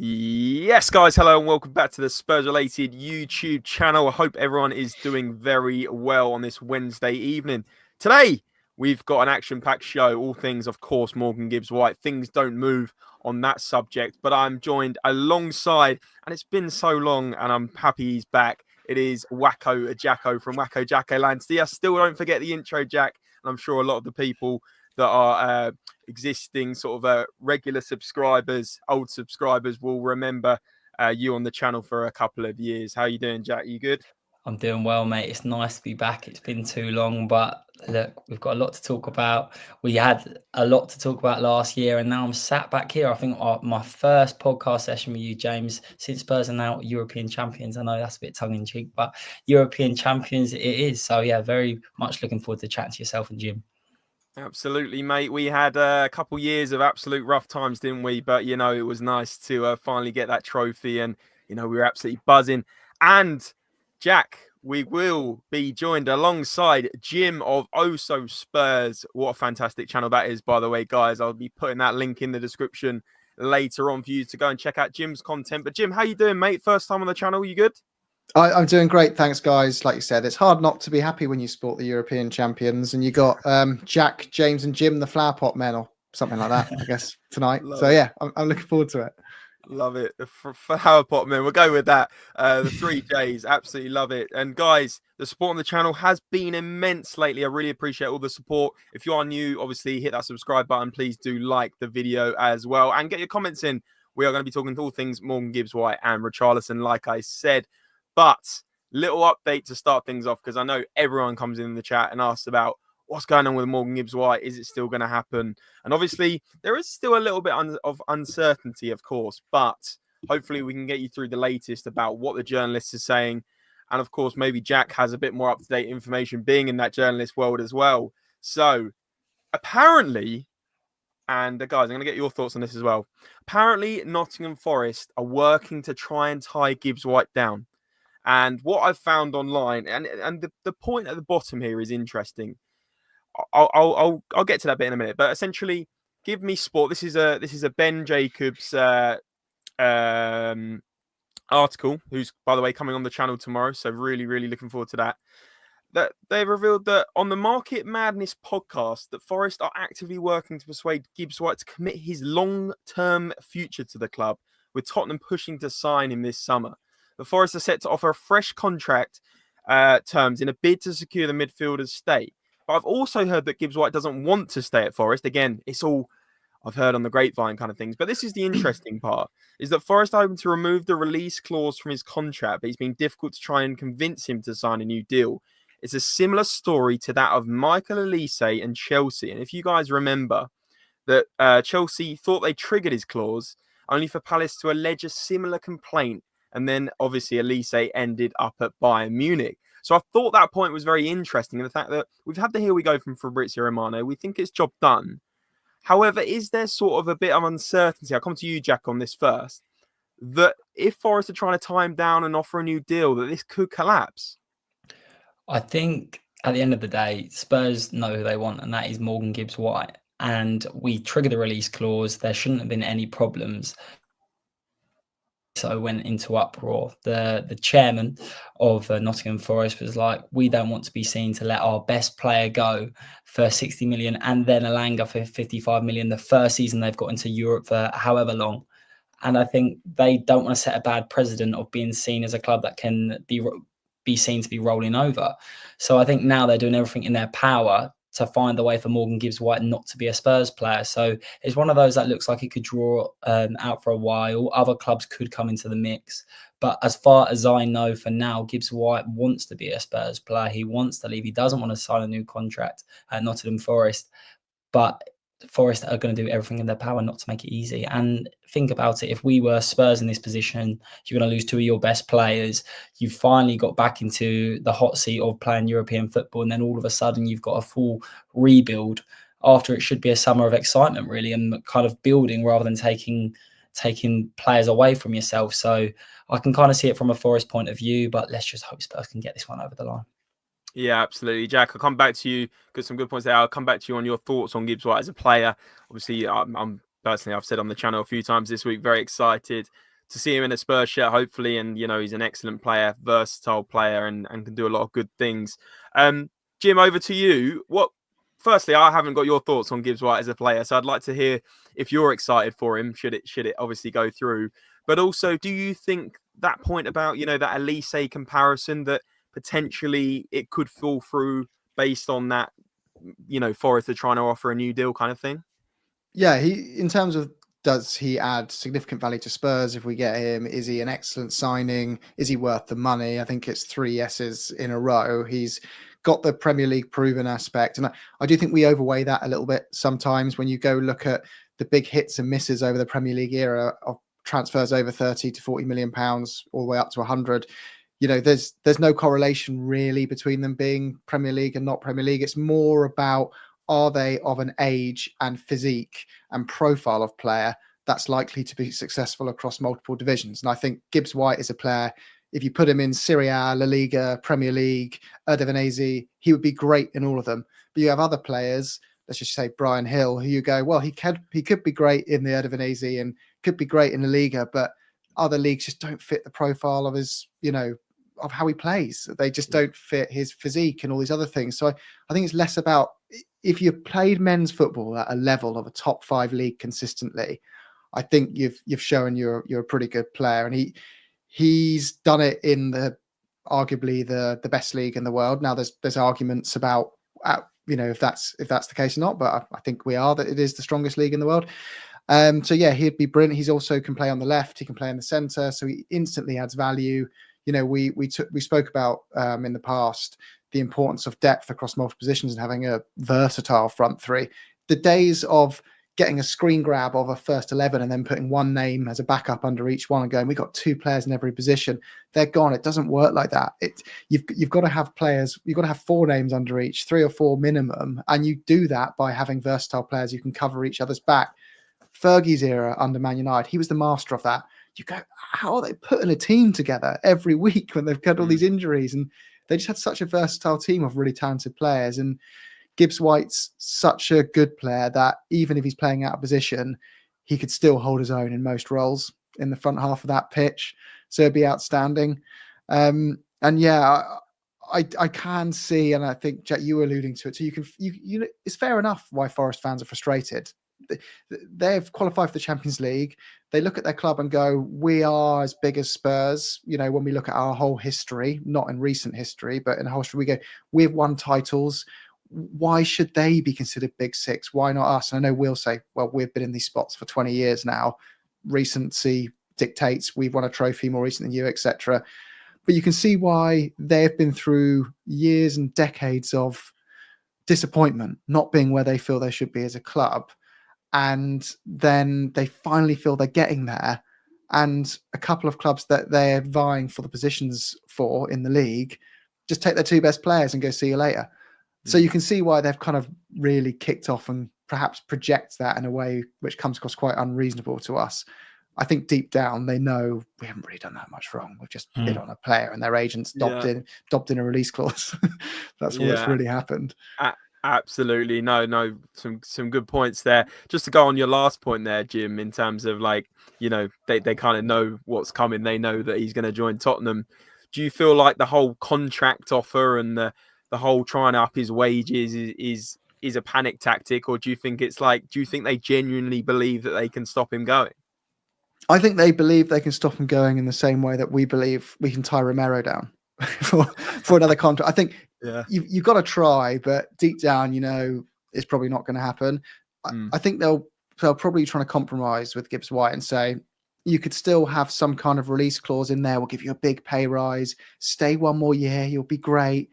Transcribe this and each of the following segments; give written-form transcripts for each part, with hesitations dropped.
Yes, guys, hello and welcome back to the Spurs-related YouTube channel. I hope everyone is doing very well on this Wednesday evening. Today, we've got an action-packed show, all things, of course, Morgan Gibbs White. Things don't move on that subject, but I'm joined alongside, and it's been so long, and I'm happy he's back. It is Wacko Jacko from Wacko Jacko Land. Still don't forget the intro, Jack, and I'm sure a lot of the people that are existing sort of regular subscribers, old subscribers will remember you on the channel for a couple of years. How you doing, Jack? You good? I'm doing well, mate. It's nice to be back. It's been too long, but look, we've got a lot to talk about. We had a lot to talk about last year, and now I'm sat back here. I think my first podcast session with you, James, since Spurs are now European champions. I know that's a bit tongue-in-cheek, but European champions it is. So, yeah, very much looking forward to chatting to yourself and Jim. Absolutely, mate. We had a couple years of absolute rough times, didn't we? But, you know, it was nice to finally get that trophy and, you know, we were absolutely buzzing. And, Jack, we will be joined alongside Jim of Oso Spurs. What a fantastic channel that is, by the way, guys. I'll be putting that link in the description later on for you to go and check out Jim's content. But, Jim, how you doing, mate? First time on the channel, you good? I'm doing great, thanks, guys. Like you said, it's hard not to be happy when you support the European champions, and you got Jack, James, and Jim, the Flower Pot men, or something like that, I guess, tonight. So yeah, I'm looking forward to it. Love it. The Flower Pot men, we'll go with that. The 3 J's, absolutely love it. And guys, the support on the channel has been immense lately. I really appreciate all the support. If you are new, obviously hit that subscribe button. Please do like the video as well, and get your comments in. We are going to be talking to all things Morgan Gibbs White and Richarlison, like I said. But little update to start things off, because I know everyone comes in the chat and asks about what's going on with Morgan Gibbs White. Is it still going to happen? And obviously, there is still a little bit of uncertainty, of course, but hopefully we can get you through the latest about what the journalists are saying. And of course, maybe Jack has a bit more up-to-date information being in that journalist world as well. So apparently, and guys, I'm going to get your thoughts on this as well. Apparently, Nottingham Forest are working to try and tie Gibbs White down. And what I've found online, and the point at the bottom here is interesting. I'll get to that bit in a minute. But essentially, Give Me Sport. This is a Ben Jacobs article, who's, by the way, coming on the channel tomorrow. So really looking forward to that. That they've revealed that on the Market Madness podcast, that Forest are actively working to persuade Gibbs White to commit his long-term future to the club, with Tottenham pushing to sign him this summer. The Forest are set to offer a fresh contract terms in a bid to secure the midfielder's stay. But I've also heard that Gibbs White doesn't want to stay at Forest. Again, it's all I've heard on the grapevine kind of things. But this is the interesting part, is that Forest are hoping to remove the release clause from his contract, but it's been difficult to try and convince him to sign a new deal. It's a similar story to that of Michael Elise and Chelsea. And if you guys remember that Chelsea thought they triggered his clause, only for Palace to allege a similar complaint. And then, obviously, Elise ended up at Bayern Munich. So I thought that point was very interesting. And the fact that we've had the here we go from Fabrizio Romano. We think it's job done. However, is there sort of a bit of uncertainty? I'll come to you, Jack, on this first. That if Forest are trying to tie him down and offer a new deal, that this could collapse? I think at the end of the day, Spurs know who they want, and that is Morgan Gibbs White. And we triggered the release clause. There shouldn't have been any problems. So I went into uproar. The chairman of Nottingham Forest was like, we don't want to be seen to let our best player go for 60 million and then Elanga for 55 million the first season they've got into Europe for however long. And I think they don't want to set a bad precedent of being seen as a club that can be seen to be rolling over. So I think now they're doing everything in their power to find the way for Morgan Gibbs White not to be a Spurs player. So it's one of those that looks like it could draw out for a while. Other clubs could come into the mix. But as far as I know for now, Gibbs White wants to be a Spurs player. He wants to leave. He doesn't want to sign a new contract at Nottingham Forest. But Forest are going to do everything in their power not to make it easy. And think about it. If we were Spurs in this position, you're going to lose 2 of your best players. You've finally got back into the hot seat of playing European football. And then all of a sudden you've got a full rebuild after it should be a summer of excitement, really, and kind of building rather than taking players away from yourself. So I can kind of see it from a Forest point of view, but let's just hope Spurs can get this one over the line. Yeah, absolutely. Jack, I'll come back to you. Got some good points there. I'll come back to you on your thoughts on Gibbs White as a player. Obviously, I'm personally, I've said on the channel a few times this week, very excited to see him in a Spurs shirt, hopefully. And, he's an excellent player, versatile player, and can do a lot of good things. Jim, over to you. Firstly, I haven't got your thoughts on Gibbs White as a player, so I'd like to hear if you're excited for him, should it obviously go through. But also, do you think that point about, that Elise comparison, that potentially it could fall through based on that, Forest are trying to offer a new deal kind of thing? Yeah, in terms of, does he add significant value to Spurs if we get him? Is he an excellent signing? Is he worth the money? I think it's 3 yeses in a row. He's got the Premier League proven aspect. And I do think we overweigh that a little bit sometimes when you go look at the big hits and misses over the Premier League era of transfers over 30 to 40 million pounds all the way up to 100. There's no correlation really between them being Premier League and not Premier League. It's more about, are they of an age and physique and profile of player that's likely to be successful across multiple divisions? And I think Gibbs White is a player, if you put him in Serie A, La Liga, Premier League, Eredivisie, he would be great in all of them. But you have other players, let's just say Brian Hill, who you go, well, he could be great in the Eredivisie and could be great in La Liga, but other leagues just don't fit the profile of his, of how he plays. They just don't fit his physique and all these other things. So I think it's less about, if you've played men's football at a level of a top 5 league consistently, I think you've shown you're a pretty good player. And he's done it in arguably the best league in the world. Now there's arguments about if that's the case or not, but I think that it is the strongest league in the world. So yeah, he'd be brilliant. He's also can play on the left, he can play in the centre, so he instantly adds value. We spoke about in the past the importance of depth across multiple positions and having a versatile front three. The days of getting a screen grab of a first 11 and then putting one name as a backup under each one and going, we've got 2 players in every position, they're gone. It doesn't work like that. You've got to have players, you've got to have 4 names under each, 3 or 4 minimum, and you do that by having versatile players who can cover each other's back. Fergie's era under Man United, he was the master of that. You go, how are they putting a team together every week when they've got all these injuries? And they just had such a versatile team of really talented players. And Gibbs White's such a good player that even if he's playing out of position, he could still hold his own in most roles in the front half of that pitch. So it'd be outstanding. And yeah, I can see, and I think, Jack, you were alluding to it. So it's fair enough why Forest fans are frustrated. They've qualified for the Champions League. They look at their club and go, we are as big as Spurs. When we look at our whole history, not in recent history, but in the whole history, we go, we've won titles. Why should they be considered Big Six? Why not us? And I know we'll say, well, we've been in these spots for 20 years now. Recency dictates we've won a trophy more recent than you, etc. But you can see why they've been through years and decades of disappointment, not being where they feel they should be as a club. And then they finally feel they're getting there. And a couple of clubs that they're vying for the positions for in the league just take their 2 best players and go, see you later. So you can see why they've kind of really kicked off and perhaps project that in a way which comes across quite unreasonable to us. I think deep down they know we haven't really done that much wrong. We've just bid on a player and their agents dobbed in a release clause. That's all that's really happened. Absolutely. No, some good points there. Just to go on your last point there, Jim, in terms of they kind of know what's coming. They know that he's going to join Tottenham. Do you feel like the whole contract offer and the whole trying to up his wages is a panic tactic, or do you think they genuinely believe that they can stop him going? I think they believe they can stop him going in the same way that we believe we can tie Romero down for another contract. I think you've got to try, but deep down, it's probably not going to happen. I think they'll probably trying to compromise with Gibbs White and say, you could still have some kind of release clause in there. We'll give you a big pay rise, stay 1 more year. You'll be great.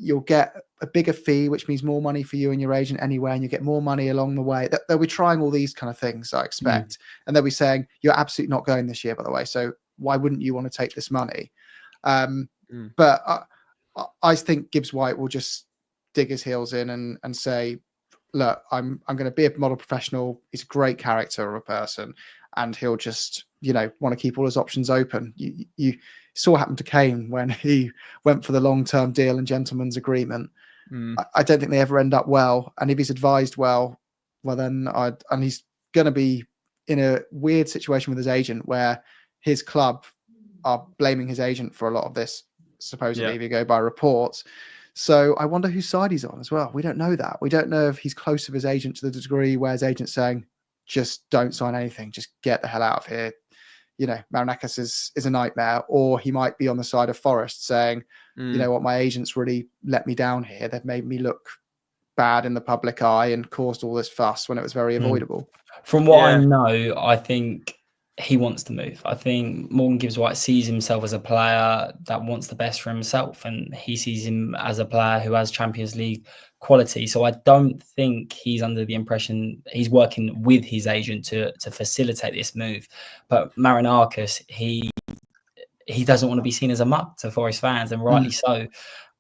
You'll get a bigger fee, which means more money for you and your agent anyway, and you get more money along the way. They'll be trying all these kind of things, I expect. And they'll be saying, you're absolutely not going this year, by the way. So why wouldn't you want to take this money? But I think Gibbs White will just dig his heels in and say, look, I'm going to be a model professional. He's a great character of a person, and he'll just, want to keep all his options open. You saw what happened to Kane when he went for the long-term deal and gentleman's agreement. I don't think they ever end up well. And if he's advised well, then and he's going to be in a weird situation with his agent where his club are blaming his agent for a lot of this, supposedly, if you go by reports. So I wonder whose side he's on as well. We don't know that. We don't know if he's close to his agent to the degree where his agent's saying, just don't sign anything, just get the hell out of here. You know, Marinakis is a nightmare. Or he might be on the side of Forest saying, you know what, my agents really let me down here. They've made me look bad in the public eye and caused all this fuss when it was very avoidable. From what I know, I think he wants to move. I think Morgan Gibbs White sees himself as a player that wants the best for himself, and he sees him as a player who has Champions League quality. So I don't think he's under the impression he's working with his agent to facilitate this move. But Marinakis, he doesn't want to be seen as a muck to Forest fans, and rightly so.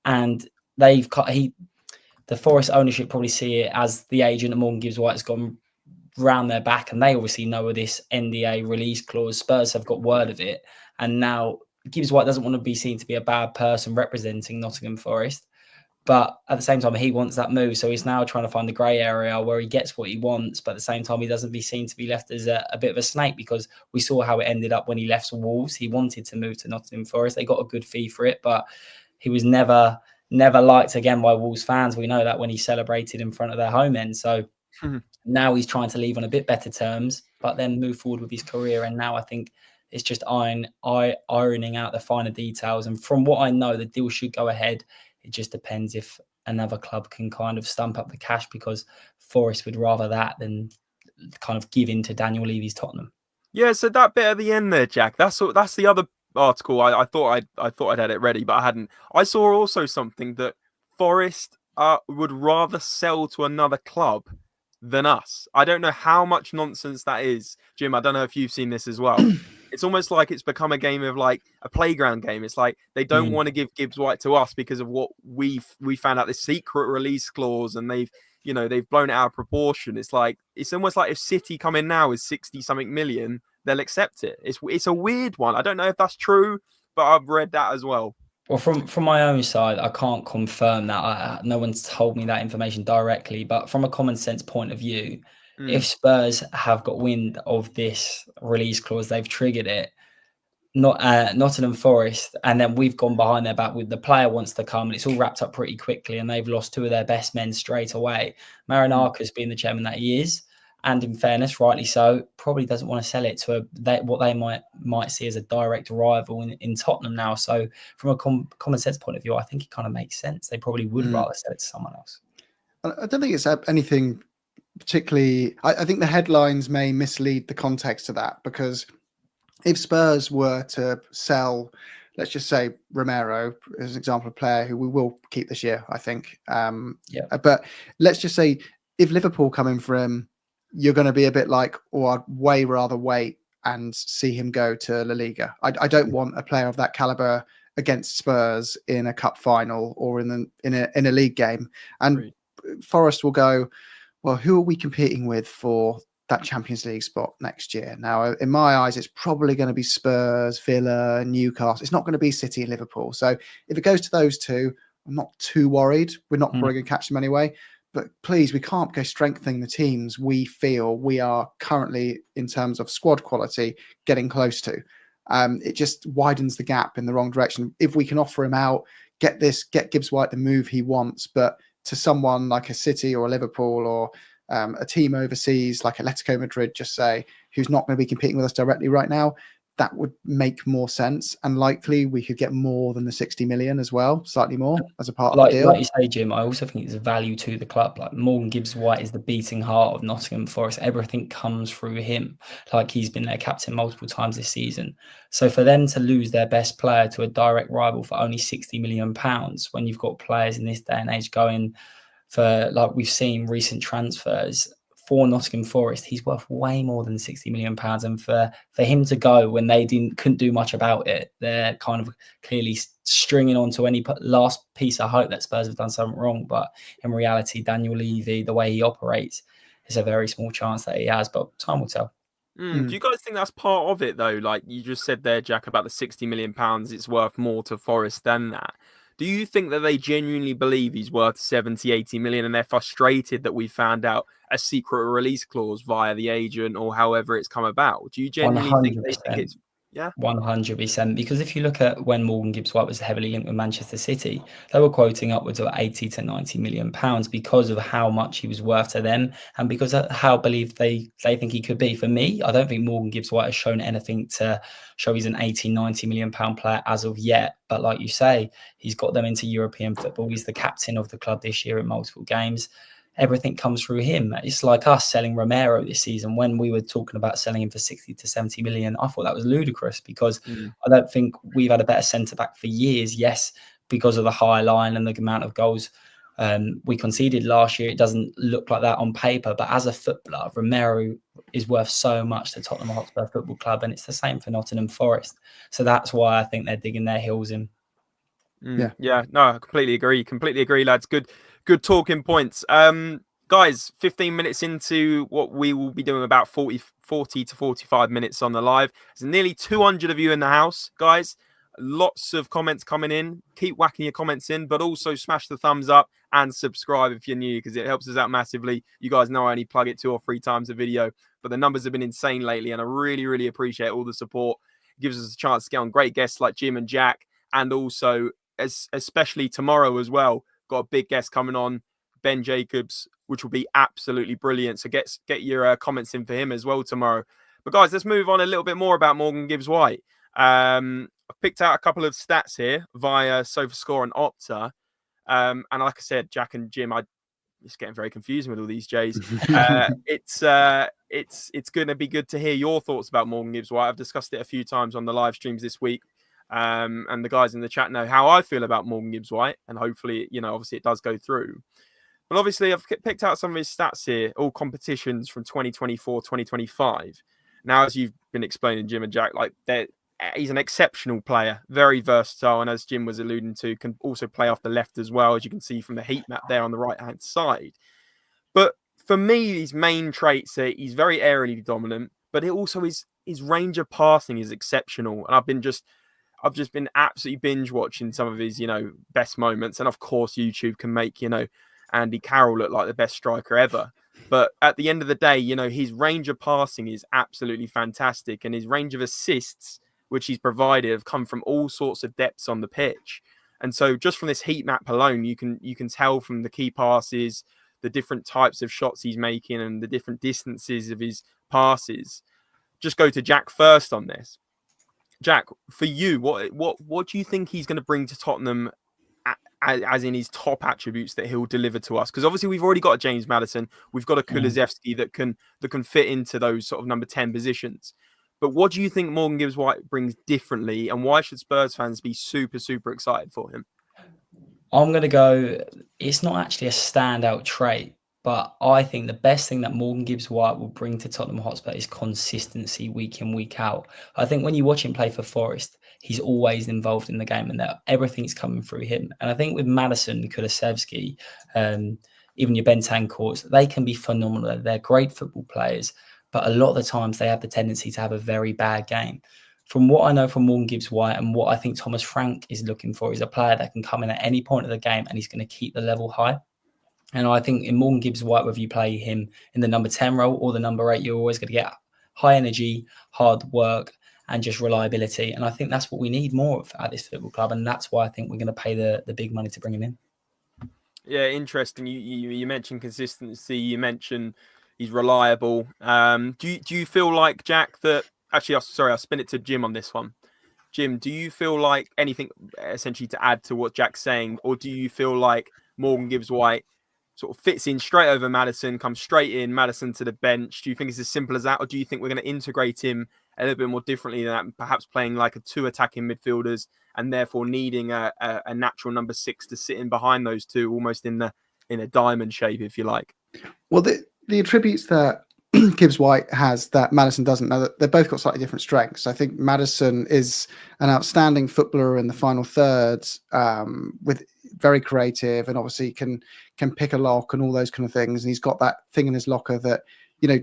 And the Forest ownership probably see it as the agent of Morgan Gibbs White has gone round their back, and they obviously know of this NDA release clause. Spurs have got word of it, and now Gibbs White doesn't want to be seen to be a bad person representing Nottingham Forest, but at the same time he wants that move, so he's now trying to find the grey area where he gets what he wants, but at the same time he doesn't be seen to be left as a bit of a snake, because we saw how it ended up when he left Wolves. He wanted to move to Nottingham Forest. They got a good fee for it, but he was never liked again by Wolves fans. We know that when he celebrated in front of their home end. So now he's trying to leave on a bit better terms, but then move forward with his career. And now I think it's just ironing out the finer details. And from what I know, the deal should go ahead. It just depends if another club can kind of stump up the cash, because Forest would rather that than kind of give in to Daniel Levy's Tottenham. Yeah, so that bit at the end there, Jack, that's the other article. I thought I'd had it ready, but I hadn't. I saw also something that Forest would rather sell to another club than us. I don't know how much nonsense that is, Jim. I don't know if you've seen this as well. It's almost like it's become a game of like a playground game. It's like they don't want to give Gibbs White to us because of what we found out, this secret release clause, and they've blown it out of proportion. It's almost like if City come in now with 60 something million, they'll accept it. It's a weird one. I don't know if that's true, but I've read that as well. Well, from my own side, I can't confirm that. No one's told me that information directly. But from a common sense point of view, if Spurs have got wind of this release clause, they've triggered it, Nottingham Forest, and then we've gone behind their back with the player wants to come, and it's all wrapped up pretty quickly, and they've lost two of their best men straight away. Marinakis, being the chairman that he is, and in fairness, rightly so, probably doesn't want to sell it to what they might see as a direct rival in Tottenham now. So from a common sense point of view, I think it kind of makes sense. They probably would rather sell it to someone else. I don't think it's anything particularly. I think the headlines may mislead the context of that, because if Spurs were to sell, let's just say Romero as an example of a player who we will keep this year, I think. But let's just say if Liverpool come in for him, you're going to be a bit like, I'd way rather wait and see him go to La Liga. I don't want a player of that caliber against Spurs in a cup final or in a league game. And Forest will go, well, who are we competing with for that Champions League spot next year? Now, in my eyes, it's probably going to be Spurs, Villa, Newcastle. It's not going to be City and Liverpool. So if it goes to those two, I'm not too worried. We're not probably going to catch them anyway. But please, we can't go strengthening the teams we feel we are currently, in terms of squad quality, getting close to. It just widens the gap in the wrong direction. If we can offer him out, get Gibbs White the move he wants, but to someone like a City or a Liverpool or a team overseas like Atletico Madrid, just say, who's not going to be competing with us directly right now, that would make more sense. And likely we could get more than the 60 million as well, slightly more as a part of the deal. Like you say, Jim, I also think it's a value to the club. Like Morgan Gibbs White is the beating heart of Nottingham Forest. Everything comes through him. Like he's been their captain multiple times this season. So for them to lose their best player to a direct rival for only £60 million, when you've got players in this day and age going for, like we've seen recent transfers, for Nottingham Forest, he's worth way more than £60 million. And for him to go when they couldn't do much about it, they're kind of clearly stringing on to any last piece of hope that Spurs have done something wrong. But in reality, Daniel Levy, the way he operates, is a very small chance that he has, but time will tell. Do you guys think that's part of it, though? Like you just said there, Jack, about the £60 million, it's worth more to Forest than that. Do you think that they genuinely believe he's worth 70, 80 million and they're frustrated that we found out a secret release clause via the agent or however it's come about? Do you genuinely think they think it's... Yeah. 100%. Because if you look at when Morgan Gibbs White was heavily linked with Manchester City, they were quoting upwards of 80 to 90 million pounds because of how much he was worth to them and because of how believed they think he could be. For me, I don't think Morgan Gibbs White has shown anything to show he's an 80, 90 million pound player as of yet. But like you say, he's got them into European football. He's the captain of the club this year in multiple games. Everything comes through him. It's like us selling Romero this season. When we were talking about selling him for 60 to 70 million, I thought that was ludicrous because I don't think we've had a better centre-back for years. Yes, because of the high line and the amount of goals we conceded last year, it doesn't look like that on paper. But as a footballer, Romero is worth so much to Tottenham Hotspur Football Club, and it's the same for Nottingham Forest. So that's why I think they're digging their heels in. Yeah, no, I completely agree, lads. Good talking points. Guys, 15 minutes into what we will be doing, about 40 to 45 minutes on the live. There's nearly 200 of you in the house, guys. Lots of comments coming in. Keep whacking your comments in, but also smash the thumbs up and subscribe if you're new, because it helps us out massively. You guys know I only plug it 2 or 3 times a video, but the numbers have been insane lately, and I really, really appreciate all the support. It gives us a chance to get on great guests like Jim and Jack, and also, especially tomorrow as well, got a big guest coming on, Ben Jacobs, which will be absolutely brilliant. So get your comments in for him as well tomorrow. But guys, let's move on a little bit more about Morgan Gibbs White. I've picked out a couple of stats here via SofaScore and Opta. And like I said, Jack and Jim, it's getting very confusing with all these J's. It's going to be good to hear your thoughts about Morgan Gibbs White. I've discussed it a few times on the live streams this week. And the guys in the chat know how I feel about Morgan Gibbs White, and hopefully, obviously it does go through. But obviously, I've picked out some of his stats here, all competitions from 2024, 2025. Now, as you've been explaining, Jim and Jack, he's an exceptional player, very versatile, and as Jim was alluding to, can also play off the left as well, as you can see from the heat map there on the right-hand side. But for me, his main traits are he's very aerially dominant, but it also his range of passing is exceptional, and I've just been absolutely binge watching some of his, best moments. And of course, YouTube can make, Andy Carroll look like the best striker ever. But at the end of the day, his range of passing is absolutely fantastic. And his range of assists, which he's provided, have come from all sorts of depths on the pitch. And so just from this heat map alone, you can tell from the key passes, the different types of shots he's making and the different distances of his passes. Just go to Jack first on this. Jack, for you, what do you think he's going to bring to Tottenham, as in his top attributes that he'll deliver to us? Because obviously we've already got a James Madison, we've got a Kulusevski that can fit into those sort of number 10 positions. But what do you think Morgan Gibbs White brings differently, and why should Spurs fans be super, super excited for him? I'm going to go, it's not actually a standout trait, but I think the best thing that Morgan Gibbs White will bring to Tottenham Hotspur is consistency week in, week out. I think when you watch him play for Forest, he's always involved in the game and that everything's coming through him. And I think with Madison, Kulusevski, even your Bentancurs, they can be phenomenal. They're great football players, but a lot of the times they have the tendency to have a very bad game. From what I know from Morgan Gibbs White and what I think Thomas Frank is looking for is a player that can come in at any point of the game and he's going to keep the level high. And I think in Morgan Gibbs White, whether you play him in the number 10 role or the number 8, you're always going to get high energy, hard work, and just reliability. And I think that's what we need more of at this football club. And that's why I think we're going to pay the big money to bring him in. Yeah, interesting. You mentioned consistency. You mentioned he's reliable. Do you feel like, Jack, that... Actually, I'll spin it to Jim on this one. Jim, do you feel like anything essentially to add to what Jack's saying? Or do you feel like Morgan Gibbs White sort of fits in straight over Madison, comes straight in, Madison to the bench? Do you think it's as simple as that? Or do you think we're going to integrate him a little bit more differently than that, perhaps playing like a 2 attacking midfielders and therefore needing a natural number 6 to sit in behind those two, almost in a diamond shape, if you like? Well, the attributes that Gibbs White has that Madison doesn't know, that they've both got slightly different strengths. I think Madison is an outstanding footballer in the final thirds, with very creative and obviously can pick a lock and all those kind of things. And he's got that thing in his locker that,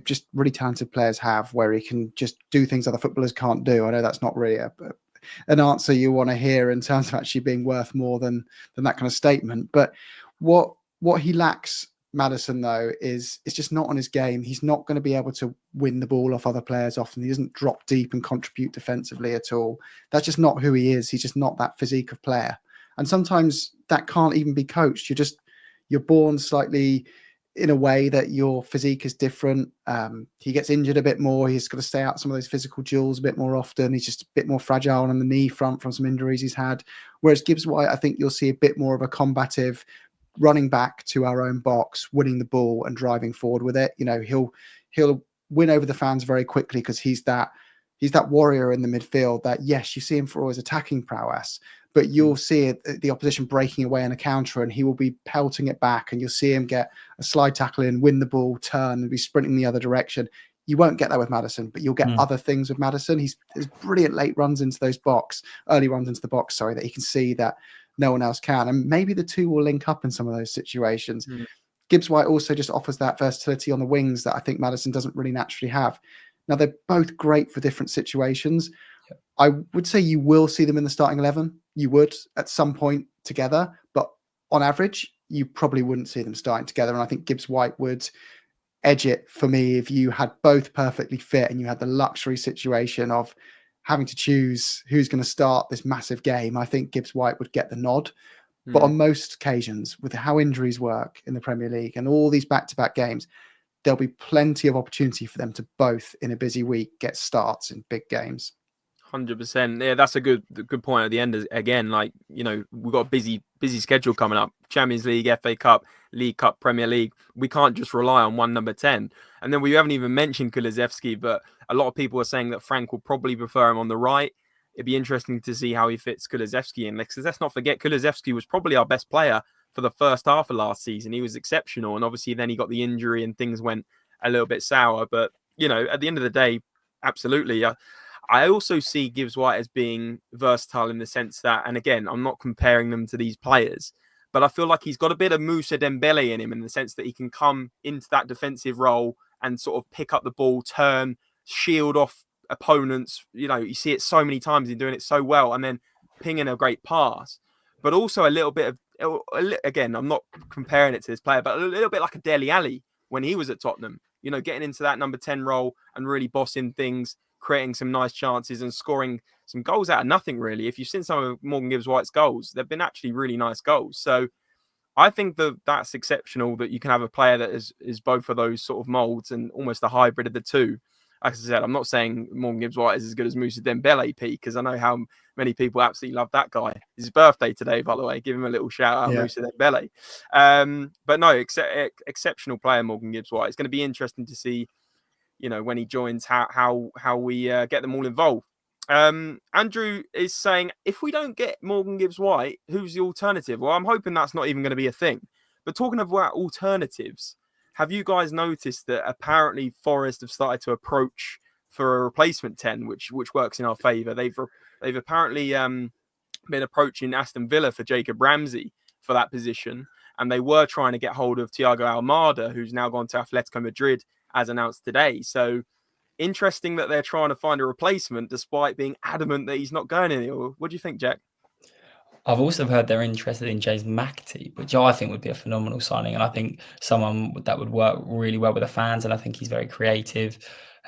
just really talented players have, where he can just do things other footballers can't do. I know that's not really an answer you want to hear in terms of actually being worth more than that kind of statement. But what he lacks Madison, though, is just not on his game. He's not going to be able to win the ball off other players often. He doesn't drop deep and contribute defensively at all. That's just not who he is. He's just not that physique of player. And sometimes that can't even be coached. You're born slightly in a way that your physique is different. He gets injured a bit more. He's got to stay out some of those physical duels a bit more often. He's just a bit more fragile on the knee front from some injuries he's had. Whereas Gibbs White, I think you'll see a bit more of a combative, running back to our own box, winning the ball and driving forward with it. He'll win over the fans very quickly because he's that warrior in the midfield that, yes, you see him for all his attacking prowess, but you'll see the opposition breaking away in a counter and he will be pelting it back, and you'll see him get a slide tackle in, win the ball, turn and be sprinting the other direction. You won't get that with Madison, but you'll get other things with Madison. There's brilliant early runs into the box, that he can see that no one else can. And maybe the two will link up in some of those situations. Gibbs White also just offers that versatility on the wings that I think Madison doesn't really naturally have. Now, they're both great for different situations. Yep. I would say you will see them in the starting 11. You would at some point together, but on average, you probably wouldn't see them starting together. And I think Gibbs White would edge it for me if you had both perfectly fit and you had the luxury situation of having to choose who's going to start this massive game. I think Gibbs White would get the nod. But on most occasions, with how injuries work in the Premier League and all these back-to-back games, there'll be plenty of opportunity for them to both, in a busy week, get starts in big games. 100%. Yeah, that's a good point at the end. Again, we've got a busy schedule coming up. Champions League, FA Cup, League Cup, Premier League. We can't just rely on one number 10. And then we haven't even mentioned Kulusevski, but a lot of people are saying that Frank will probably prefer him on the right. It'd be interesting to see how he fits Kulusevski in. Because let's not forget, Kulusevski was probably our best player for the first half of last season. He was exceptional. And obviously then he got the injury and things went a little bit sour. But, at the end of the day, absolutely. I also see Gibbs White as being versatile in the sense that, and again, I'm not comparing them to these players, but I feel like he's got a bit of Moussa Dembele in him in the sense that he can come into that defensive role and sort of pick up the ball, turn, shield off opponents. You see it so many times. He's doing it so well, and then pinging a great pass. But also a little bit of, again, I'm not comparing it to this player, but a little bit like a Dele Alli when he was at Tottenham. Getting into that number 10 role and really bossing things, creating some nice chances and scoring some goals out of nothing, really. If you've seen some of Morgan Gibbs White's goals, they've been actually really nice goals. So I think that's exceptional that you can have a player that is both of those sort of molds and almost a hybrid of the two. Like I said, I'm not saying Morgan Gibbs White is as good as Moussa Dembele, Pete, because I know how many people absolutely love that guy. It's his birthday today, by the way. Give him a little shout out, Moussa Dembele. But no, exceptional player, Morgan Gibbs White. It's going to be interesting to see, when he joins, how we get them all involved. Andrew is saying, if we don't get Morgan Gibbs White, who's the alternative? Well, I'm hoping that's not even going to be a thing. But talking about alternatives, have you guys noticed that apparently Forest have started to approach for a replacement 10, which works in our favour? They've apparently been approaching Aston Villa for Jacob Ramsey for that position, and they were trying to get hold of Thiago Almada, who's now gone to Atletico Madrid, as announced today. So interesting that they're trying to find a replacement despite being adamant that he's not going anywhere. What do you think, Jack? I've also heard they're interested in James McAtee, which I think would be a phenomenal signing. And I think someone that would work really well with the fans. And I think he's very creative.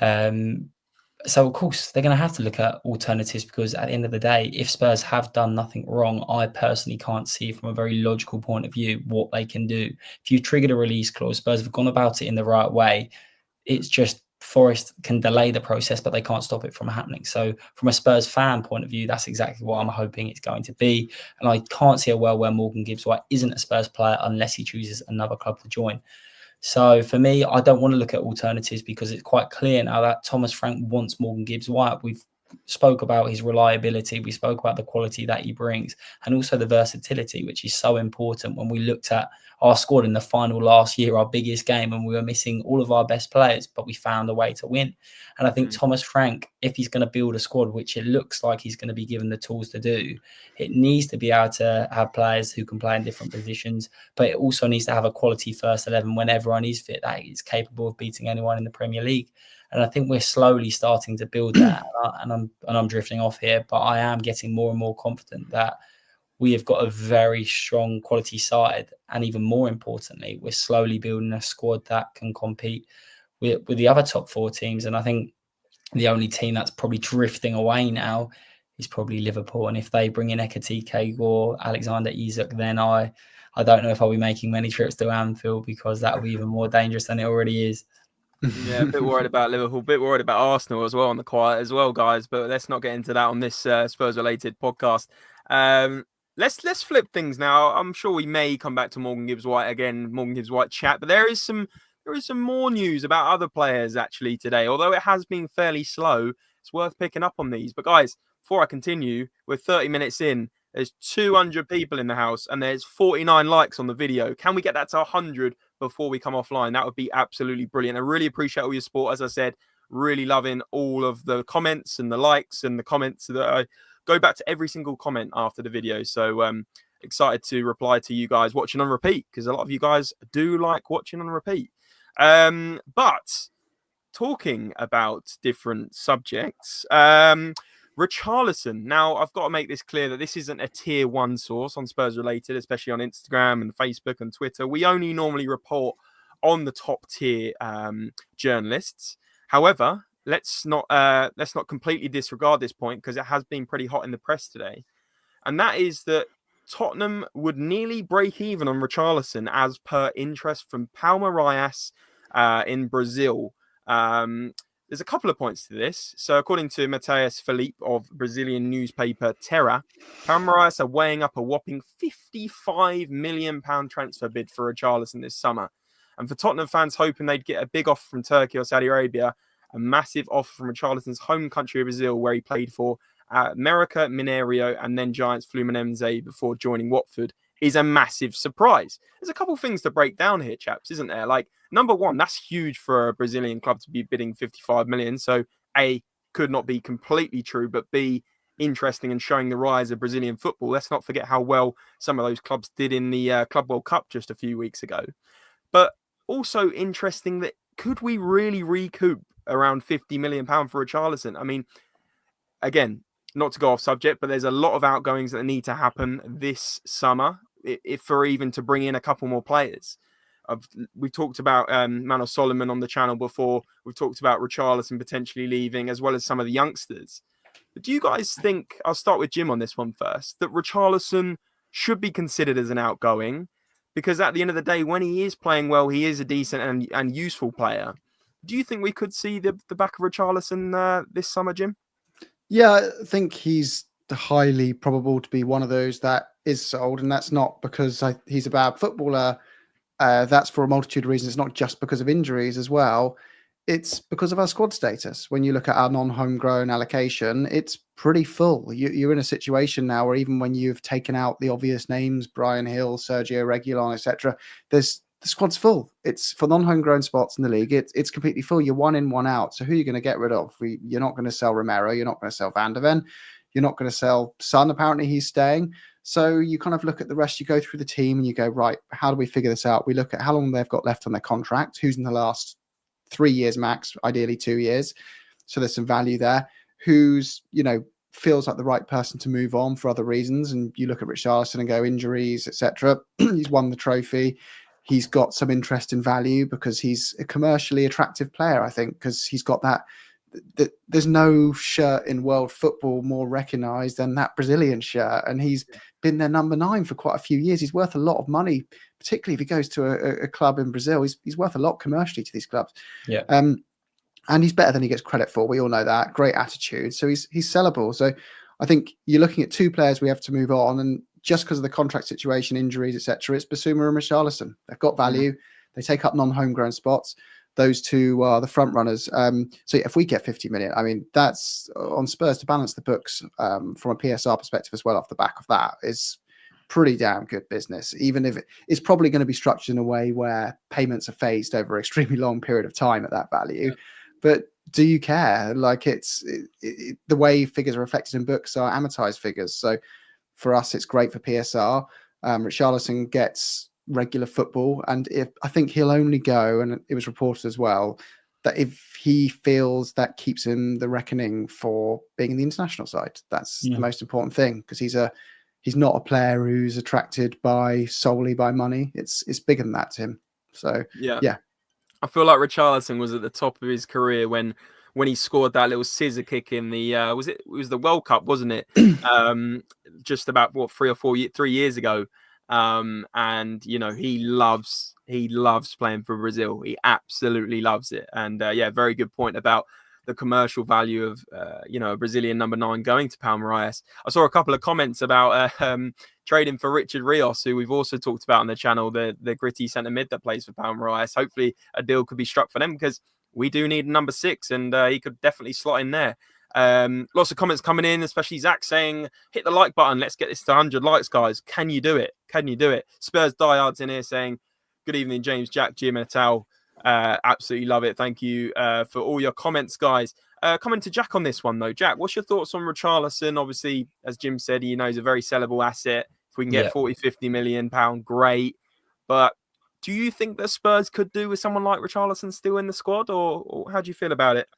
So, of course, they're going to have to look at alternatives because at the end of the day, if Spurs have done nothing wrong, I personally can't see from a very logical point of view what they can do. If you triggered a release clause, Spurs have gone about it in the right way. It's just Forest can delay the process, but they can't stop it from happening. So from a Spurs fan point of view, that's exactly what I'm hoping it's going to be. And I can't see a world where Morgan Gibbs White isn't a Spurs player unless he chooses another club to join. So for me, I don't want to look at alternatives because it's quite clear now that Thomas Frank wants Morgan Gibbs White. We've spoke about his reliability. We spoke about the quality that he brings and also the versatility, which is so important. When we looked at our squad in the final last year, our biggest game, and we were missing all of our best players, but we found a way to win. And I think Thomas Frank, if he's going to build a squad, which it looks like he's going to be given the tools to do, it needs to be able to have players who can play in different positions, but it also needs to have a quality first 11 when everyone is fit, that is capable of beating anyone in the Premier League. And I think we're slowly starting to build that. And I'm drifting off here, but I am getting more and more confident that we have got a very strong quality side. And even more importantly, we're slowly building a squad that can compete with the other top 4 teams. And I think the only team that's probably drifting away now is probably Liverpool. And if they bring in Ekatike or Alexander Isak, then I don't know if I'll be making many trips to Anfield, because that will be even more dangerous than it already is. Yeah, a bit worried about Liverpool, a bit worried about Arsenal as well on the quiet as well, guys. But let's not get into that on this Spurs-related podcast. Let's flip things now. I'm sure we may come back to Morgan Gibbs White again, Morgan Gibbs White chat, but there is some more news about other players actually today. Although it has been fairly slow, it's worth picking up on these. But guys, before I continue, we're 30 minutes in. There's 200 people in the house and there's 49 likes on the video. Can we get that to 100 before we come offline? That would be absolutely brilliant. I really appreciate all your support. As I said, really loving all of the comments and the likes and the comments. That I go back to every single comment after the video. So excited to reply to you guys watching on repeat, because a lot of you guys do like watching on repeat. But talking about different subjects, Richarlison. Now, I've got to make this clear that this isn't a tier 1 source on SpursRelated, especially on Instagram and Facebook and Twitter. We only normally report on the top tier journalists. However, let's not completely disregard this point, because it has been pretty hot in the press today. And that is that Tottenham would nearly break even on Richarlison as per interest from Palmeiras in Brazil. There's a couple of points to this. So according to Matheus Felipe of Brazilian newspaper Terra, Palmeiras are weighing up a whopping £55 million transfer bid for Richarlison this summer. And for Tottenham fans hoping they'd get a big offer from Turkey or Saudi Arabia, a massive offer from Richarlison's home country of Brazil, where he played for América Mineiro and then Giants Fluminense before joining Watford, is a massive surprise. There's a couple of things to break down here, chaps, isn't there? Like, number one, that's huge for a Brazilian club to be bidding 55 million. So A, could not be completely true, but B, interesting and showing the rise of Brazilian football. Let's not forget how well some of those clubs did in the Club World Cup just a few weeks ago. But also interesting that could we really recoup around £50 million for Richarlison? I mean, again, not to go off subject, but there's a lot of outgoings that need to happen this summer if for even to bring in a couple more players. We've talked about Mano Solomon on the channel before. We've talked about Richarlison potentially leaving, as well as some of the youngsters. But do you guys think, I'll start with Jim on this one first, that Richarlison should be considered as an outgoing? Because at the end of the day, when he is playing well, he is a decent and useful player. Do you think we could see the back of Richarlison this summer, Jim? Yeah, I think he's highly probable to be one of those that is sold. And that's not because he's a bad footballer. That's for a multitude of reasons. It's not just because of injuries as well. It's because of our squad status. When you look at our non-homegrown allocation, it's pretty full. You're in a situation now where even when you've taken out the obvious names, Brian Hill, Sergio Reguilon, etc., the squad's full. It's for non-homegrown spots in the league. It's completely full. You're one in, one out. So who are you going to get rid of? You're not going to sell Romero. You're not going to sell Van der Ven. You're not going to sell Son. Apparently he's staying. So you kind of look at the rest, you go through the team and you go, right, how do we figure this out? We look at how long they've got left on their contract, who's in the last 3 years max, ideally 2 years. So there's some value there. Who's, feels like the right person to move on for other reasons. And you look at Richarlison and go, injuries, etc. He's won the trophy. He's got some interest in value because he's a commercially attractive player, I think, because he's got that there's no shirt in world football more recognized than that Brazilian shirt. And he's been their number 9 for quite a few years. He's worth a lot of money, particularly if he goes to a club in Brazil. He's worth a lot commercially to these clubs. Yeah. And he's better than he gets credit for. We all know that. Great attitude. So he's sellable. So I think you're looking at 2 players we have to move on. And just because of the contract situation, injuries, etc., it's Basuma and Richarlison. They've got value. They take up non-homegrown spots. Those 2 are the front runners. So if we get 50 million, I mean, that's on Spurs to balance the books from a PSR perspective as well off the back of that is pretty damn good business, even if it's probably going to be structured in a way where payments are phased over an extremely long period of time at that value. Yeah. But do you care? Like the way figures are reflected in books are amortized figures. So for us, it's great for PSR. Richarlison gets regular football, and I think he'll only go, and it was reported as well, that if he feels that keeps him the reckoning for being in the international side, that's the most important thing, because he's a he's not a player who's attracted solely by money. It's bigger than that to him. So yeah. I feel like Richarlison was at the top of his career when he scored that little scissor kick in the it was the World Cup, wasn't it? Just about 3 years ago. And he loves playing for Brazil. He absolutely loves it. And very good point about the commercial value of a Brazilian number 9 going to Palmeiras. I saw a couple of comments about trading for Richard Rios, who we've also talked about on the channel, the gritty centre mid that plays for Palmeiras. Hopefully a deal could be struck for them, because we do need a number 6, and he could definitely slot in there. Lots of comments coming in, especially Zach saying, hit the like button, let's get this to 100 likes, guys. Can you do it? Spurs diehards in here saying, good evening, James, Jack, Jim, and Tal. Absolutely love it. Thank you for all your comments, guys. Coming to Jack on this one, though. Jack, what's your thoughts on Richarlison? Obviously, as Jim said, he's a very sellable asset. If we can get 40-50 million pound, great. But do you think that Spurs could do with someone like Richarlison still in the squad, or how do you feel about it?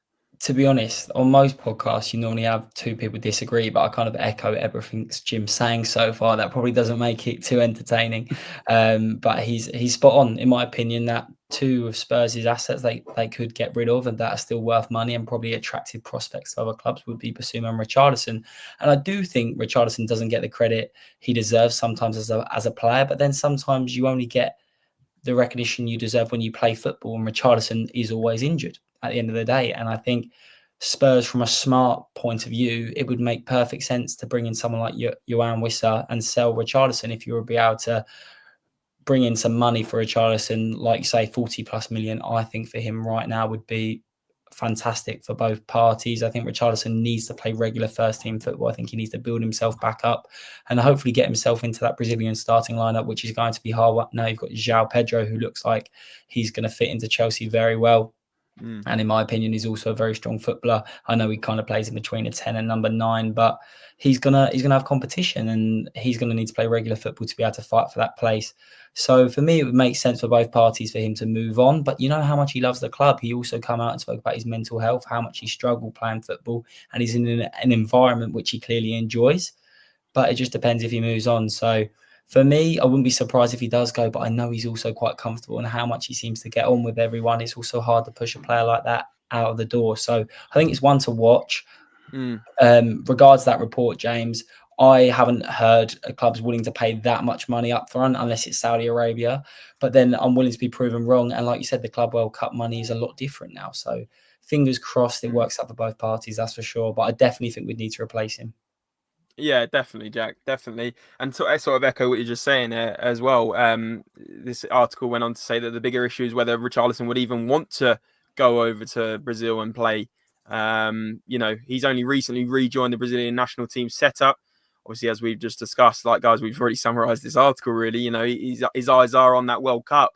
To be honest, on most podcasts, you normally have two people disagree, but I kind of echo everything Jim's saying so far. That probably doesn't make it too entertaining. But he's spot on, in my opinion, that two of Spurs' assets they could get rid of and that are still worth money and probably attractive prospects to other clubs would be Basuma and Richarlison. And I do think Richarlison doesn't get the credit he deserves sometimes as a player, but then sometimes you only get the recognition you deserve when you play football, and Richarlison is always injured at the end of the day. And I think Spurs, from a smart point of view, it would make perfect sense to bring in someone like Yoane Wissa and sell Richarlison if you would be able to bring in some money for Richarlison, like say 40+ million. I think for him right now would be fantastic for both parties. I think Richarlison needs to play regular first team football. I think he needs to build himself back up and hopefully get himself into that Brazilian starting lineup, which is going to be hard. Now you've got João Pedro, who looks like he's going to fit into Chelsea very well. And in my opinion, he's also a very strong footballer. I know he kind of plays in between a 10 and number 9, but he's gonna have competition and he's gonna need to play regular football to be able to fight for that place. So for me, it would make sense for both parties for him to move on. But you know how much he loves the club. He also come out and spoke about his mental health, how much he struggled playing football, and he's in an environment which he clearly enjoys. But it just depends if he moves on. So for me, I wouldn't be surprised if he does go, but I know he's also quite comfortable and how much he seems to get on with everyone. It's also hard to push a player like that out of the door. So I think it's one to watch. Regards that report, James, I haven't heard clubs willing to pay that much money up front unless it's Saudi Arabia. But then I'm willing to be proven wrong. And like you said, the Club World Cup money is a lot different now. So fingers crossed it works out for both parties, that's for sure. But I definitely think we'd need to replace him. Yeah, definitely, Jack, definitely. And so I sort of echo what you're just saying as well. This article went on to say that the bigger issue is whether Richarlison would even want to go over to Brazil and play. He's only recently rejoined the Brazilian national team setup. Obviously, as we've just discussed, like guys, we've already summarised this article. Really, his eyes are on that World Cup.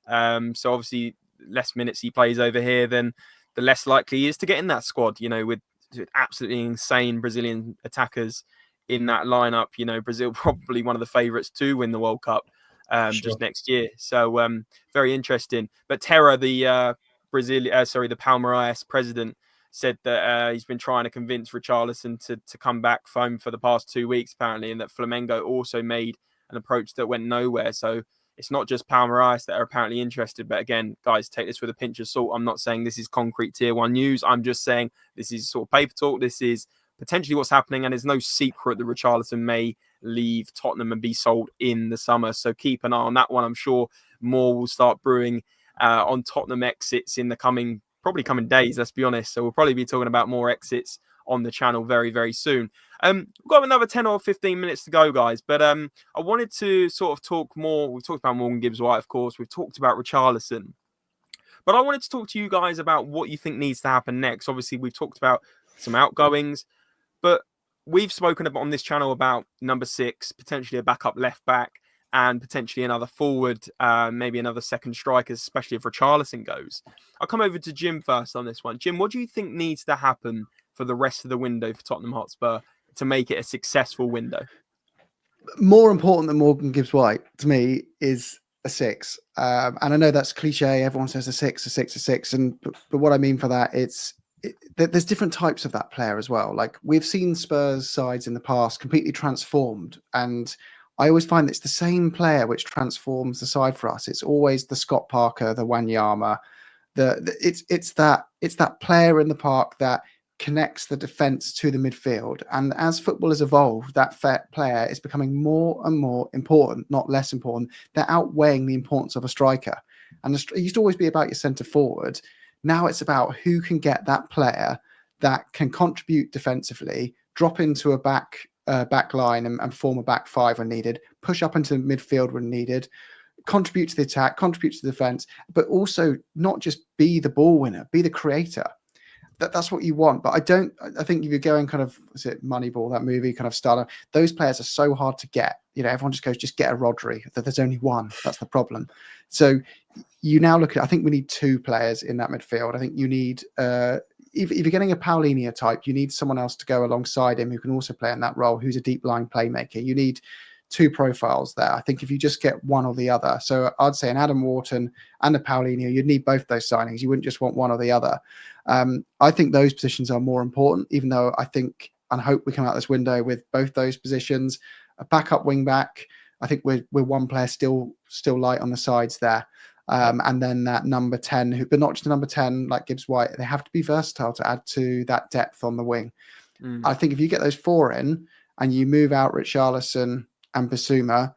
So obviously, less minutes he plays over here, then the less likely he is to get in that squad. With absolutely insane Brazilian attackers in that lineup. Brazil probably one of the favourites to win the World Cup just next year. So very interesting. But Terra, the Palmeiras president, said that he's been trying to convince Richarlison to come back home for the past 2 weeks, apparently, and that Flamengo also made an approach that went nowhere. So it's not just Palmeiras that are apparently interested. But again, guys, take this with a pinch of salt. I'm not saying this is concrete tier 1 news. I'm just saying this is sort of paper talk. This is potentially what's happening, and it's no secret that Richarlison may leave Tottenham and be sold in the summer. So keep an eye on that one. I'm sure more will start brewing on Tottenham exits in the coming days, let's be honest. So we'll probably be talking about more exits on the channel very, very soon. We've got another 10 or 15 minutes to go, guys. But I wanted to sort of talk more. We've talked about Morgan Gibbs White, of course. We've talked about Richarlison. But I wanted to talk to you guys about what you think needs to happen next. Obviously, we've talked about some outgoings. But we've spoken about on this channel about number 6, potentially a backup left back, and potentially another forward, maybe another second striker, especially if Richarlison goes. I'll come over to Jim first on this one. Jim, what do you think needs to happen for the rest of the window for Tottenham Hotspur to make it a successful window? More important than Morgan Gibbs White, to me, is a 6. And I know that's cliche. Everyone says a 6. But what I mean for that, it's there's different types of that player as well. Like we've seen Spurs sides in the past completely transformed, and I always find it's the same player which transforms the side for us. It's always the Scott Parker, the Wanyama, it's that player in the park that connects the defense to the midfield. And as football has evolved, that player is becoming more and more important, not less important. They're outweighing the importance of a striker. And it used to always be about your centre forward. Now it's about who can get that player that can contribute defensively, drop into a back line and form a back five when needed, push up into midfield when needed, contribute to the attack, contribute to the defense, but also not just be the ball winner, be the creator. That's what you want. But I think if you're going kind of, is it Moneyball, that movie kind of style, those players are so hard to get. Everyone just goes, just get a Rodri. There's only one. That's the problem. So you now look at, I think we need two players in that midfield. I think you need, if you're getting a Paulinho type, you need someone else to go alongside him who can also play in that role, who's a deep line playmaker. You need two profiles there. I think if you just get one or the other, so I'd say an Adam Wharton and a Paulinho, you'd need both those signings. You wouldn't just want one or the other. I think those positions are more important, even though I think and hope we come out this window with both those positions. A backup wing back, I think we're one player still light on the sides there. And then that number 10, but not just a number 10 like Gibbs White, they have to be versatile to add to that depth on the wing. I think if you get those four in and you move out Richarlison and Basuma,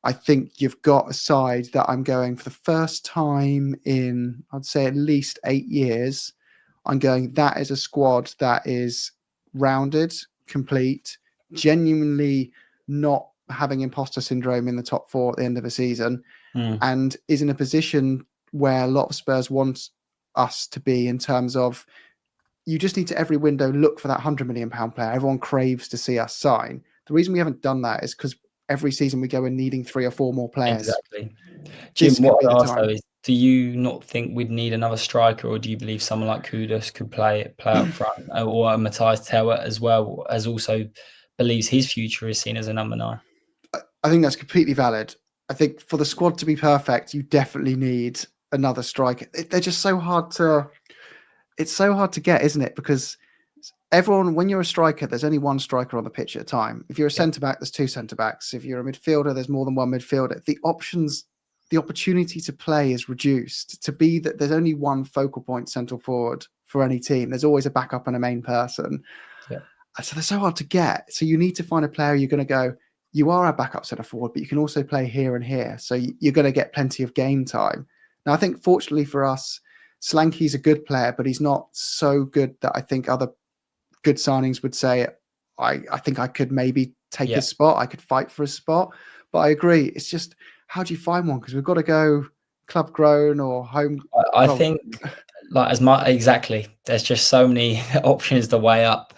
I think you've got a side that I'm going for the first time in, I'd say at least 8 years. I'm going, that is a squad that is rounded, complete, genuinely not having imposter syndrome in the top four at the end of the season, and is in a position where a lot of Spurs want us to be in terms of, you just need to every window look for that £100 million player. Everyone craves to see us sign. The reason we haven't done that is because every season we go in needing 3 or 4 more players. Exactly. Jim, what I'd ask though is, do you not think we'd need another striker, or do you believe someone like Kudus could play up front, or Matthias Tellert as well, as also believes his future is seen as a number 9? I think that's completely valid. I think for the squad to be perfect, you definitely need another striker. They're just so hard to. It's so hard to get, isn't it? Because everyone, when you're a striker, there's only one striker on the pitch at a time. If you're a centre back, there's 2 centre backs. If you're a midfielder, there's more than one midfielder. The options, the opportunity to play is reduced to be that there's only one focal point central forward for any team. There's always a backup and a main person. Yeah. So they're so hard to get. So you need to find a player you're going to go, you are our backup centre forward, but you can also play here and here. So you're going to get plenty of game time. Now, I think fortunately for us, Slanky's a good player, but he's not so good that I think other good signings would say, I think I could maybe take his spot. I could fight for his spot. But I agree. It's just, how do you find one? Because we've got to go club grown or home. I think like as much, exactly. There's just so many options to weigh up.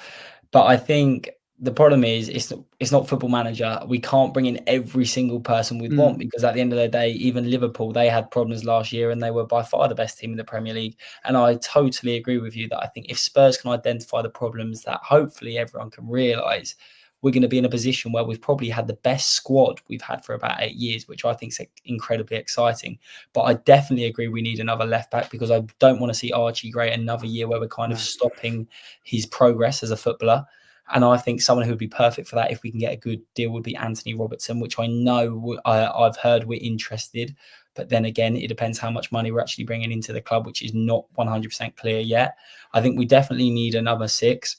But I think the problem is it's not Football Manager. We can't bring in every single person we'd want, because at the end of the day, even Liverpool, they had problems last year and they were by far the best team in the Premier League. And I totally agree with you that I think if Spurs can identify the problems that hopefully everyone can realise, we're going to be in a position where we've probably had the best squad we've had for about 8 years, which I think is incredibly exciting. But I definitely agree we need another left back, because I don't want to see Archie Gray another year where we're kind of stopping his progress as a footballer. And I think someone who would be perfect for that, if we can get a good deal, would be Anthony Robertson, which I know I've heard we're interested. But then again, it depends how much money we're actually bringing into the club, which is not 100% clear yet. I think we definitely need another 6.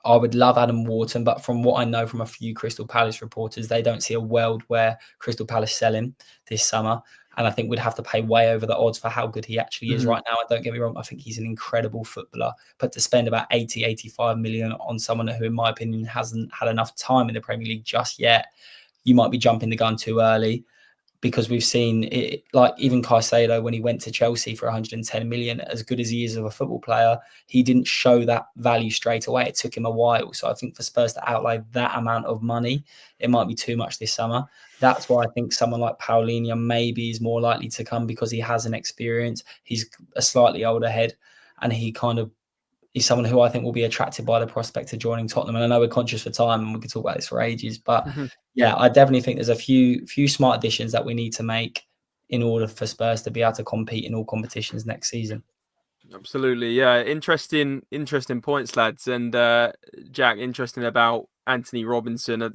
I would love Adam Wharton, but from what I know from a few Crystal Palace reporters, they don't see a world where Crystal Palace sell him this summer. And I think we'd have to pay way over the odds for how good he actually is right now. And don't get me wrong, I think he's an incredible footballer. But to spend about 80, 85 million on someone who, in my opinion, hasn't had enough time in the Premier League just yet, you might be jumping the gun too early. Because we've seen it, like even Caicedo, when he went to Chelsea for 110 million, as good as he is of a football player, he didn't show that value straight away. It took him a while. So I think for Spurs to outlay that amount of money, it might be too much this summer. That's why I think someone like Paulinho maybe is more likely to come, because he has an experience. He's a slightly older head, and he kind of is someone who I think will be attracted by the prospect of joining Tottenham. And I know we're conscious for time and we could talk about this for ages, but yeah, I definitely think there's a few smart additions that we need to make in order for Spurs to be able to compete in all competitions next season. Absolutely, yeah. Interesting points, lads. And Jack, interesting about Anthony Robinson.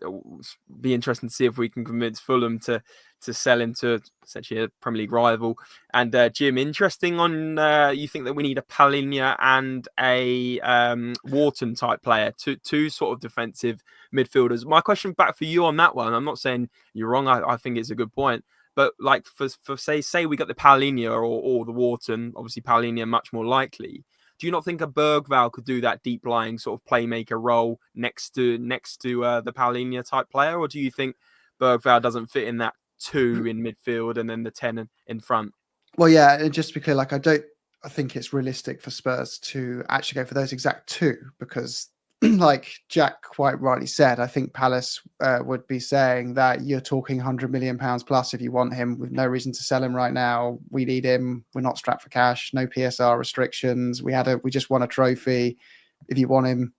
Be interesting to see if we can convince Fulham to sell him to essentially a Premier League rival. And Jim, interesting on you think that we need a Palhinha and a Wharton type player, two sort of defensive midfielders. My question back for you on that one. I'm not saying you're wrong. I think it's a good point. But like for say we got the Palhinha or the Wharton, obviously Palhinha much more likely. Do you not think a Bergvall could do that deep lying sort of playmaker role next to the Palhinha type player, or do you think Bergvall doesn't fit in that 2 in midfield and then the 10 in front? Well, yeah, and just to be clear, like I think it's realistic for Spurs to actually go for those exact 2 because, like Jack quite rightly said, I think Palace would be saying that you're talking £100 million plus if you want him, with no reason to sell him right now. We need him. We're not strapped for cash. No PSR restrictions. We just won a trophy. If you want him,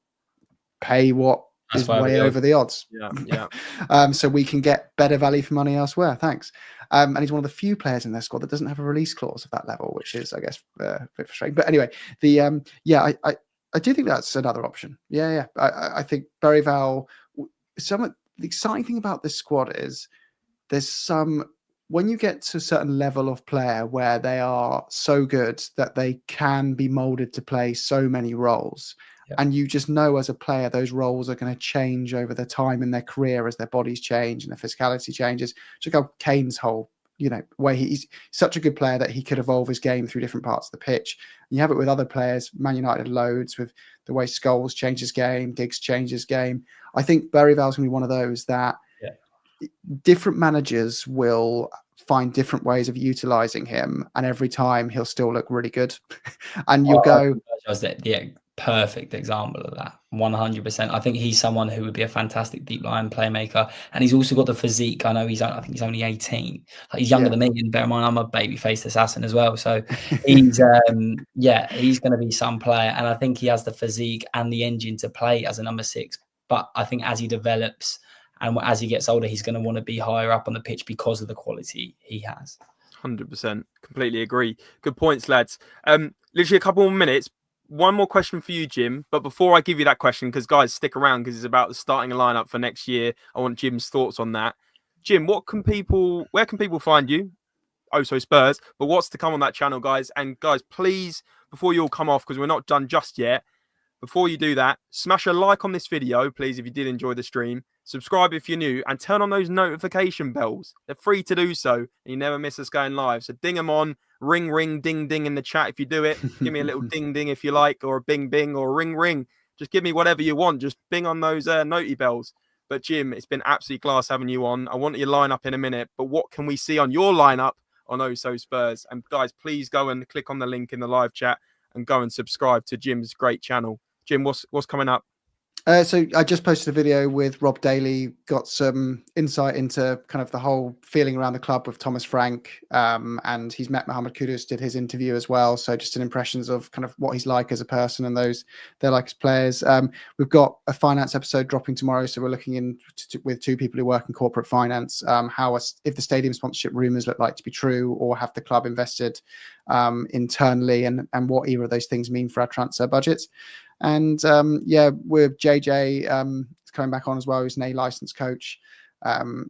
pay what is way over the odds. Yeah. So we can get better value for money elsewhere. Thanks. And he's one of the few players in their squad that doesn't have a release clause of that level, which is, I guess, a bit frustrating. But anyway, I do think that's another option. Yeah. I think Bergvall. The exciting thing about this squad is when you get to a certain level of player where they are so good that they can be molded to play so many roles. Yeah. And you just know as a player, those roles are going to change over the time in their career as their bodies change and their physicality changes. Check out Kane's whole, way he's such a good player that he could evolve his game through different parts of the pitch. And you have it with other players, Man United loads, with the way Scholes changed his game, Giggs changed his game. I think Bergvall's going to be one of those that different managers will find different ways of utilizing him, and every time he'll still look really good. And you'll go... The perfect example of that, 100%. I think he's someone who would be a fantastic deep line playmaker, and he's also got the physique. I know I think he's only 18. Like, he's younger than me, and bear in mind I'm a baby-faced assassin as well. So he's he's going to be some player, and I think he has the physique and the engine to play as a number 6. But I think as he develops and as he gets older, he's going to want to be higher up on the pitch because of the quality he has. 100%, completely agree. Good points, lads. Literally a couple more minutes. One more question for you, Jim. But before I give you that question, because guys, stick around because it's about the starting lineup for next year. I want Jim's thoughts on that. Jim, where can people find you? Oh, so Spurs. But what's to come on that channel, guys? And guys, please, before you all come off, because we're not done just yet, before you do that, smash a like on this video, please, if you did enjoy the stream. Subscribe if you're new, and turn on those notification bells. They're free to do so, and you never miss us going live. So ding them on, ring, ring, ding, ding in the chat if you do it. Give me a little ding, ding if you like, or a bing, bing, or ring, ring. Just give me whatever you want. Just bing on those noti bells. But Jim, it's been absolutely class having you on. I want your lineup in a minute, but what can we see on your lineup on Oh So Spurs? And guys, please go and click on the link in the live chat and go and subscribe to Jim's great channel. Jim, what's coming up? So I just posted a video with Rob Daly, got some insight into kind of the whole feeling around the club with Thomas Frank, and he's met Mohamed Kudus, did his interview as well. So just an impressions of kind of what he's like as a person and they're like as players. We've got a finance episode dropping tomorrow. So we're looking with 2 people who work in corporate finance, if the stadium sponsorship rumours look like to be true, or have the club invested internally, and what either of those things mean for our transfer budgets. And with JJ is coming back on as well. He's an A-licensed coach.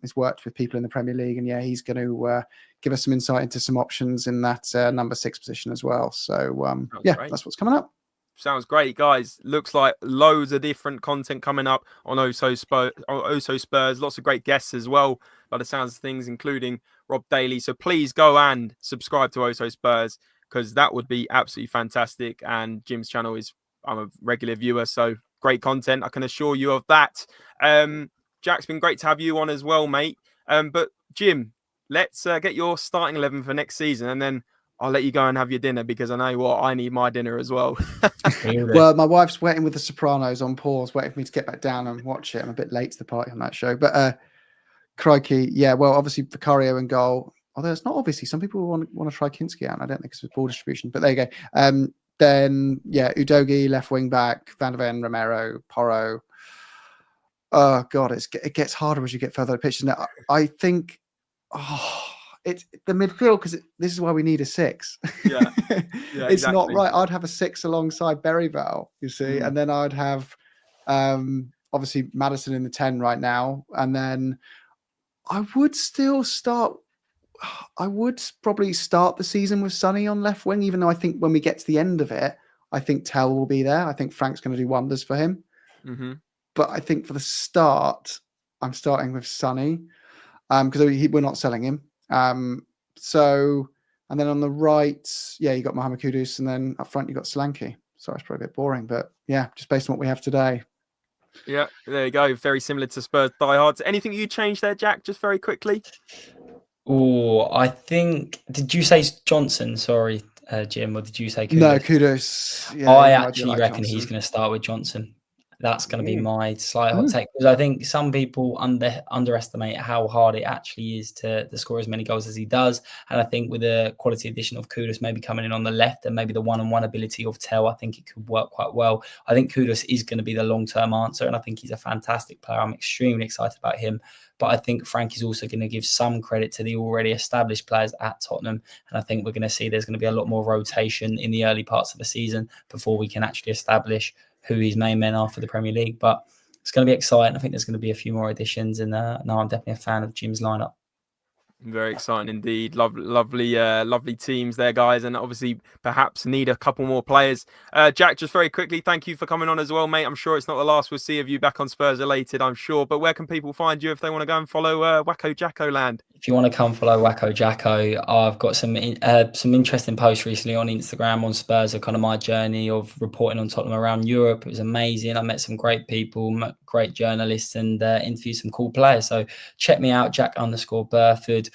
He's worked with people in the Premier League, and he's going to give us some insight into some options in that number 6 position as well. So that's what's coming up. Sounds great, guys. Looks like loads of different content coming up on Also Spurs. Lots of great guests as well, by the sounds of things, including Rob Daly. So please go and subscribe to Also Spurs, because that would be absolutely fantastic. And Jim's channel I'm a regular viewer, so great content, I can assure you of that. Jack's been great to have you on as well, mate. But Jim, let's get your starting 11 for next season, and then I'll let you go and have your dinner, because I know what, I need my dinner as well. Well, my wife's waiting with The Sopranos on pause, waiting for me to get back down and watch it. I'm a bit late to the party on that show, but crikey, well, obviously Vicario in goal. Although it's not obviously, some people want to try Kinski out. I don't think it's ball distribution, but there you go. Then, Udogie, left wing back, Van der Ven, Romero, Porro. Oh, God, it gets harder as you get further to pitch. Now, I think it's the midfield because this is why we need a 6. Yeah, It's not exactly. right. I'd have a 6 alongside Berryvale, you see, and then I'd have obviously Madison in the 10 right now, and then I would still start. I would probably start the season with Sonny on left wing, even though I think when we get to the end of it, I think Tell will be there. I think Frank's going to do wonders for him. But I think for the start, I'm starting with Sonny because we're not selling him. So, and then on the right, yeah, you got Mohamed Kudus, and then up front you got Solanke. Sorry, it's probably a bit boring, but yeah, just based on what we have today. Yeah, there you go. Very similar to Spurs diehards. Anything you changed there, Jack? Just very quickly. Oh, I think. Did you say Johnson? Sorry, Jim, or did you say Kudus? No, Kudus. Yeah, I even though actually like reckon he's Johnson. going to start with Johnson. That's going to be Ooh. my slight hot take, because I think some people underestimate how hard it actually is to score as many goals as he does. And I think with the quality addition of Kudus maybe coming in on the left and maybe the one-on-one ability of Tell, I think it could work quite well. I think Kudus is going to be the long-term answer, and I think he's a fantastic player. I'm extremely excited about him. But I think Frank is also going to give some credit to the already established players at Tottenham. And I think we're going to see there's going to be a lot more rotation in the early parts of the season before we can actually establish who his main men are for the Premier League. But it's going to be exciting. I think there's going to be a few more additions. And no, I'm definitely a fan of Jim's lineup. Very exciting indeed. Lovely teams there, guys, and obviously perhaps need a couple more players. Jack, just very quickly, thank you for coming on as well, mate. I'm sure it's not the last we'll see of you back on Spurs Related, I'm sure. But where can people find you if they want to go and follow Wacko Jacko Land? If you want to come follow Wacko Jacko, I've got some interesting posts recently on Instagram on Spurs of kind of my journey of reporting on Tottenham around Europe. It was amazing. I met some great people, great journalists, and interviewed some cool players. So check me out, Jack_Burford.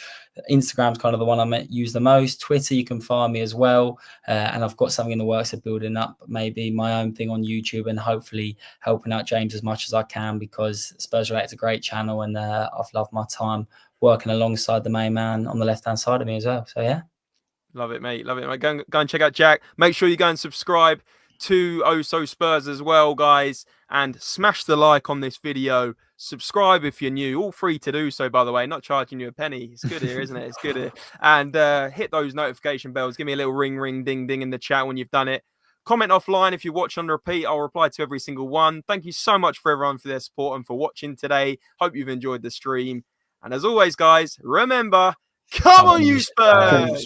Instagram's kind of the one I use the most. Twitter, you can find me as well. And I've got something in the works of building up maybe my own thing on YouTube and hopefully helping out James as much as I can, because Spurs Related is a great channel, and I've loved my time working alongside the main man on the left-hand side of me as well. So, yeah. Love it, mate. Love it, mate. Go and check out Jack. Make sure you go and subscribe to Also Spurs as well, guys. And smash the like on this video. Subscribe if you're new. All free to do so, by the way. Not charging you a penny. It's good here, isn't it? It's good here. And hit those notification bells. Give me a little ring, ding, ding in the chat when you've done it. Comment offline if you watch on repeat. I'll reply to every single one. Thank you so much for everyone for their support and for watching today. Hope you've enjoyed the stream. And as always, guys, remember, come on, you Spurs!